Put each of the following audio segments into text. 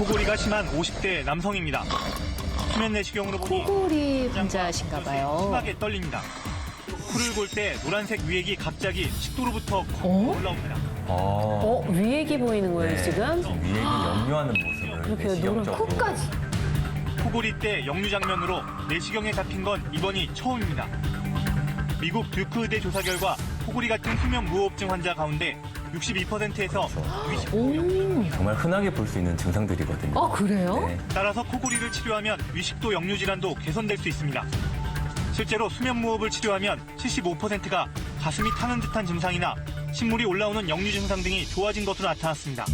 코골이가 심한 50대 남성입니다. 수면 내시경으로 보니 코골이 환자신가 봐요. 심하게 떨립니다. 코를 골 때 노란색 위액이 갑자기 식도로부터 올라옵니다. 위액이 보이는 거예요, 지금? 위액이 역류하는 모습을 이렇게 노란 내시경적으로. 코까지. 코골이 때 역류 장면으로 내시경에 잡힌 건 이번이 처음입니다. 미국 듀크 의대 조사 결과 코골이 같은 수면 무호흡증 환자 가운데 62%에서 위식도 정말 흔하게 볼 수 있는 증상들이거든요. 아, 그래요? 네. 따라서 코골이를 치료하면 위식도 역류 질환도 개선될 수 있습니다. 실제로 수면 무호흡을 치료하면 75%가 가슴이 타는 듯한 증상이나 신물이 올라오는 역류 증상 등이 좋아진 것으로 나타났습니다.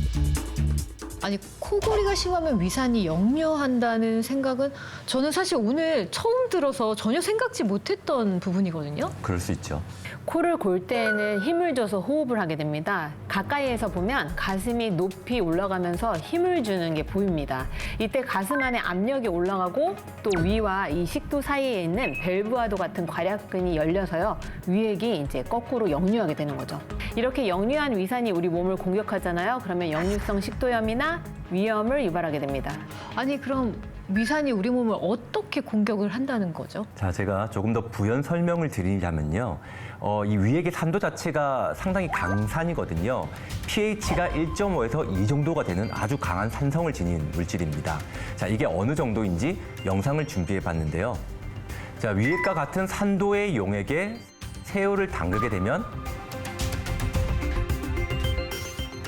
아니, 코골이가 심하면 위산이 역류한다는 생각은 저는 사실 오늘 처음 들어서 전혀 생각지 못했던 부분이거든요. 그럴 수 있죠. 코를 골 때에는 힘을 줘서 호흡을 하게 됩니다. 가까이에서 보면 가슴이 높이 올라가면서 힘을 주는 게 보입니다. 이때 가슴 안에 압력이 올라가고 또 위와 이 식도 사이에 있는 밸브와도 같은 괄약근이 열려서요. 위액이 이제 거꾸로 역류하게 되는 거죠. 이렇게 역류한 위산이 우리 몸을 공격하잖아요. 그러면 역류성 식도염이나 위염을 유발하게 됩니다. 아니, 그럼 위산이 우리 몸을 어떻게 공격을 한다는 거죠? 자, 제가 조금 더 부연 설명을 드리자면요. 이 위액의 산도 자체가 상당히 강산이거든요. pH가 1.5에서 2 정도가 되는 아주 강한 산성을 지닌 물질입니다. 자, 이게 어느 정도인지 영상을 준비해 봤는데요. 자, 위액과 같은 산도의 용액에 새우를 담그게 되면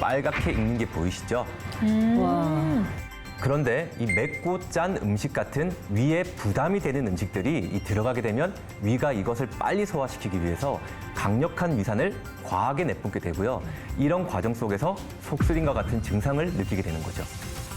빨갛게 익는 게 보이시죠? 와. 그런데 이 맵고 짠 음식 같은 위에 부담이 되는 음식들이 들어가게 되면 위가 이것을 빨리 소화시키기 위해서 강력한 위산을 과하게 내뿜게 되고요. 이런 과정 속에서 속쓰림과 같은 증상을 느끼게 되는 거죠.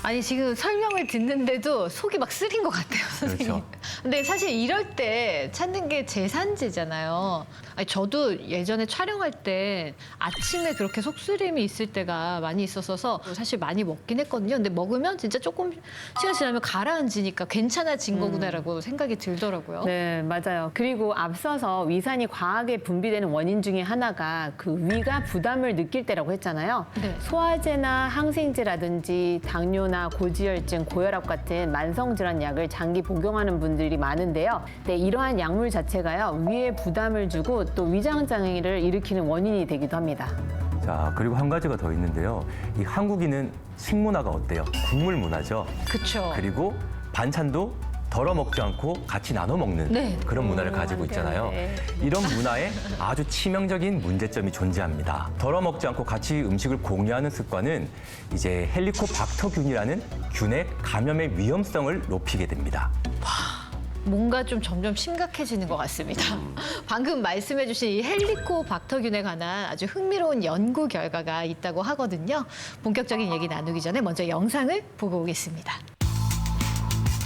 아니, 지금 설명을 듣는데도 속이 막 쓰린 것 같아요, 선생님. 그렇죠. 근데 사실 이럴 때 찾는 게 제산제잖아요. 아니, 저도 예전에 촬영할 때 아침에 그렇게 속쓰림이 있을 때가 많이 있었어서 사실 많이 먹긴 했거든요. 근데 먹으면 진짜 조금 시간 지나면 가라앉으니까 괜찮아진 거구나라고 생각이 들더라고요. 네, 맞아요. 그리고 앞서서 위산이 과하게 분비되는 원인 중에 하나가 그 위가 부담을 느낄 때라고 했잖아요. 네. 소화제나 항생제라든지 당뇨나 고지혈증, 고혈압 같은 만성질환 약을 장기 복용하는 분들이 많은데요. 네, 이러한 약물 자체가요, 위에 부담을 주고 또 위장장애를 일으키는 원인이 되기도 합니다. 자, 그리고 한 가지가 더 있는데요. 이 한국인은 식문화가 어때요? 국물 문화죠. 그쵸. 그리고 반찬도 덜어 먹지 않고 같이 나눠 먹는 네. 그런 문화를 가지고 있잖아요. 이런 문화에 아주 치명적인 문제점이 존재합니다. 덜어 먹지 않고 같이 음식을 공유하는 습관은 이제 헬리코박터균이라는 균의 감염의 위험성을 높이게 됩니다. 뭔가 좀 점점 심각해지는 것 같습니다. 방금 말씀해주신 이 헬리코박터균에 관한 아주 흥미로운 연구 결과가 있다고 하거든요. 본격적인 얘기 나누기 전에 먼저 영상을 보고 오겠습니다.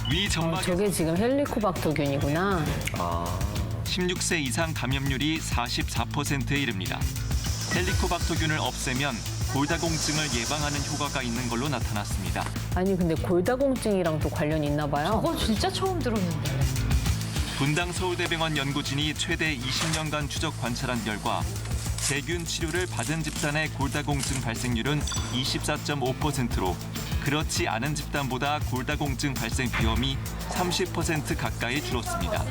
위 점막에서 저게 지금 헬리코박터균이구나. 16세 이상 감염률이 44%에 이릅니다. 헬리코박터균을 없애면 골다공증을 예방하는 효과가 있는 걸로 나타났습니다. 아니 근데 골다공증이랑 또 관련이 있나 봐요. 진짜 처음 들었는데. 분당 서울대병원 연구진이 최대 20년간 추적 관찰한 결과 세균 치료를 받은 집단의 골다공증 발생률은 24.5%로 그렇지 않은 집단보다 골다공증 발생 위험이 30% 가까이 줄었습니다.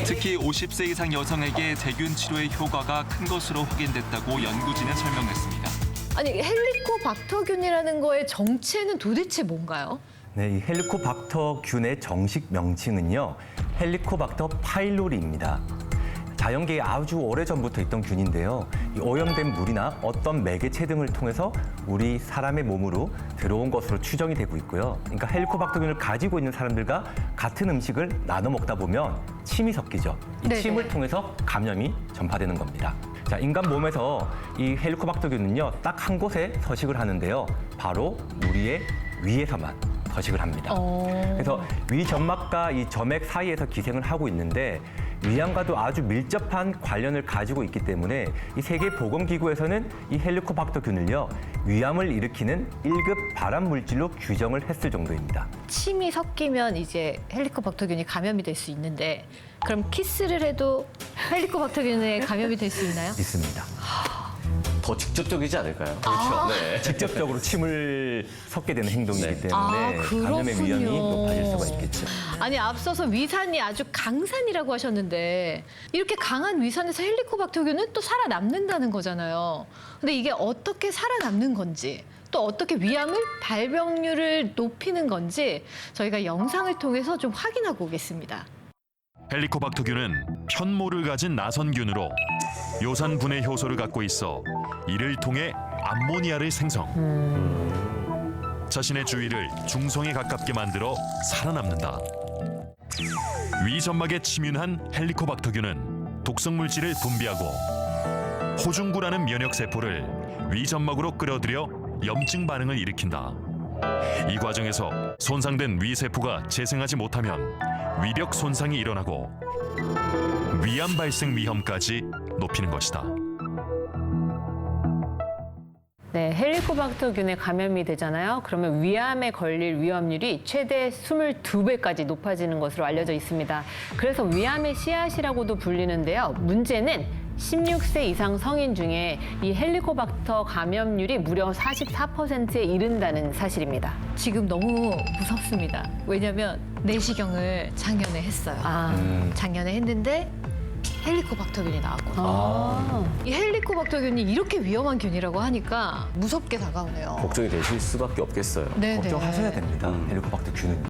특히 50세 이상 여성에게 세균 치료의 효과가 큰 것으로 확인됐다고 연구진은 설명했습니다. 아니, 헬리코박터균이라는 거의 정체는 도대체 뭔가요? 네, 이 헬리코박터균의 정식 명칭은요, 헬리코박터 파일로리입니다. 자연계에 아주 오래전부터 있던 균인데요. 이 오염된 물이나 어떤 매개체 등을 통해서 우리 사람의 몸으로 들어온 것으로 추정이 되고 있고요. 그러니까 헬리코박터균을 가지고 있는 사람들과 같은 음식을 나눠 먹다 보면 침이 섞이죠. 이 네네. 침을 통해서 감염이 전파되는 겁니다. 자, 인간 몸에서 이 헬리코박터균은요, 딱 한 곳에 서식을 하는데요. 바로 우리의 위에서만 서식을 합니다. 그래서 위 점막과 이 점액 사이에서 기생을 하고 있는데 위암과도 아주 밀접한 관련을 가지고 있기 때문에 이 세계보건기구에서는 이 헬리코박터균을요, 위암을 일으키는 1급 발암 물질로 규정을 했을 정도입니다. 침이 섞이면 이제 헬리코박터균이 감염이 될 수 있는데 그럼 키스를 해도 헬리코박터균에 감염이 될 수 있나요? 있습니다. 더 직접적이지 않을까요? 아. 네. 직접적으로 침을 섞게 되는 행동이기 네. 때문에 감염의 그렇군요. 위험이 높아질 수가 있겠죠. 아니 앞서서 위산이 아주 강산이라고 하셨는데 이렇게 강한 위산에서 헬리코박터균은 또 살아남는다는 거잖아요. 근데 이게 어떻게 살아남는 건지 또 어떻게 위암을 발병률을 높이는 건지 저희가 영상을 통해서 좀 확인하고 오겠습니다. 헬리코박터균은 편모를 가진 나선균으로 요산 분해 효소를 갖고 있어 이를 통해 암모니아를 생성. 자신의 주위를 중성에 가깝게 만들어 살아남는다. 위 점막에 침윤한 헬리코박터균은 독성 물질을 분비하고 호중구라는 면역 세포를 위 점막으로 끌어들여 염증 반응을 일으킨다. 이 과정에서 손상된 위 세포가 재생하지 못하면 위벽 손상이 일어나고 위암 발생 위험까지 높이는 것이다. 네, 헬리코박터균에 감염이 되잖아요. 그러면 위암에 걸릴 위험률이 최대 22배까지 높아지는 것으로 알려져 있습니다. 그래서 위암의 씨앗이라고도 불리는데요. 문제는 16세 이상 성인 중에 이 헬리코박터 감염률이 무려 44%에 이른다는 사실입니다. 지금 너무 무섭습니다. 왜냐하면 내시경을 작년에 했어요. 작년에 했는데 헬리코박터균이 나왔거든요. 이 헬리코박터균이 이렇게 위험한 균이라고 하니까 무섭게 다가오네요. 걱정이 되실 수밖에 없겠어요. 네네. 걱정하셔야 됩니다. 헬리코박터균은.